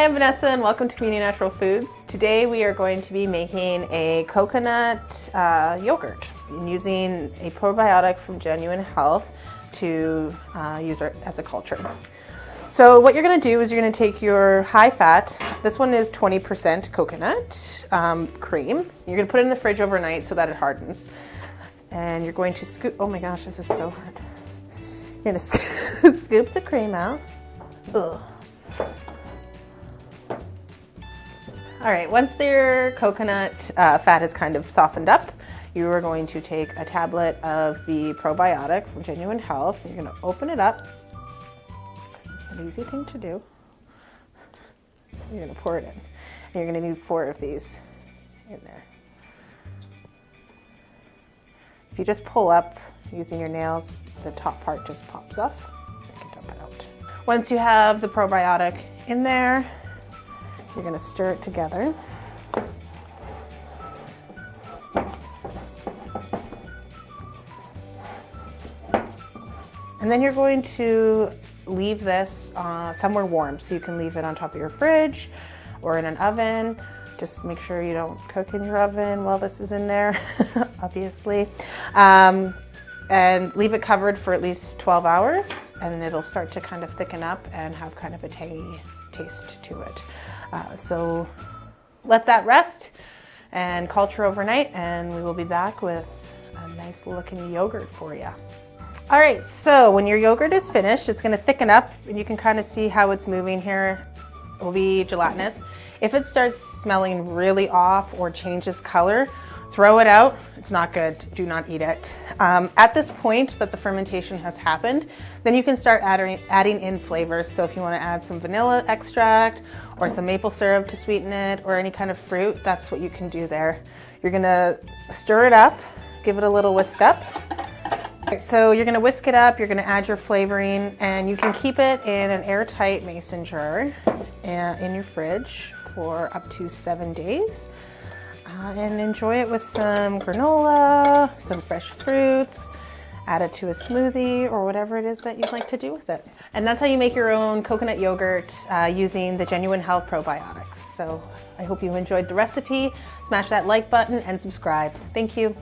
Hi, I'm Vanessa and welcome to Community Natural Foods. Today we are going to be making a coconut yogurt using a probiotic from Genuine Health to use as a culture. So what you're going to do is you're going to take your high fat, this one is 20% coconut cream. You're going to put it in the fridge overnight so that it hardens. And you're going to scoop, oh my gosh, this is so hard. You're going to scoop the cream out. Ugh. All right, once your coconut fat is kind of softened up, you are going to take a tablet of the probiotic from Genuine Health. You're going to open it up. It's an easy thing to do. You're going to pour it in. And you're going to need 4 of these in there. If you just pull up using your nails, the top part just pops off. You can dump it out. Once you have the probiotic in there, you're going to stir it together. And then you're going to leave this somewhere warm. So you can leave it on top of your fridge or in an oven. Just make sure you don't cook in your oven while this is in there, obviously. And leave it covered for at least 12 hours and it'll start to kind of thicken up and have kind of a tangy taste to it. So let that rest and culture overnight and we will be back with a nice looking yogurt for you. All right, so when your yogurt is finished, it's going to thicken up and you can kind of see how it's moving here. It will be gelatinous. If it starts smelling really off or changes color, throw it out. It's not good. Do not eat it. At this point that the fermentation has happened, then you can start adding in flavors. So if you want to add some vanilla extract or some maple syrup to sweeten it or any kind of fruit, that's what you can do there. You're going to stir it up, give it a little whisk up. So you're going to whisk it up, you're going to add your flavoring, and you can keep it in an airtight mason jar in your fridge for up to 7 days. And enjoy it with some granola, some fresh fruits, add it to a smoothie or whatever it is that you'd like to do with it. And that's how you make your own coconut yogurt using the Genuine Health probiotics. So I hope you enjoyed the recipe. Smash that like button and subscribe. Thank you.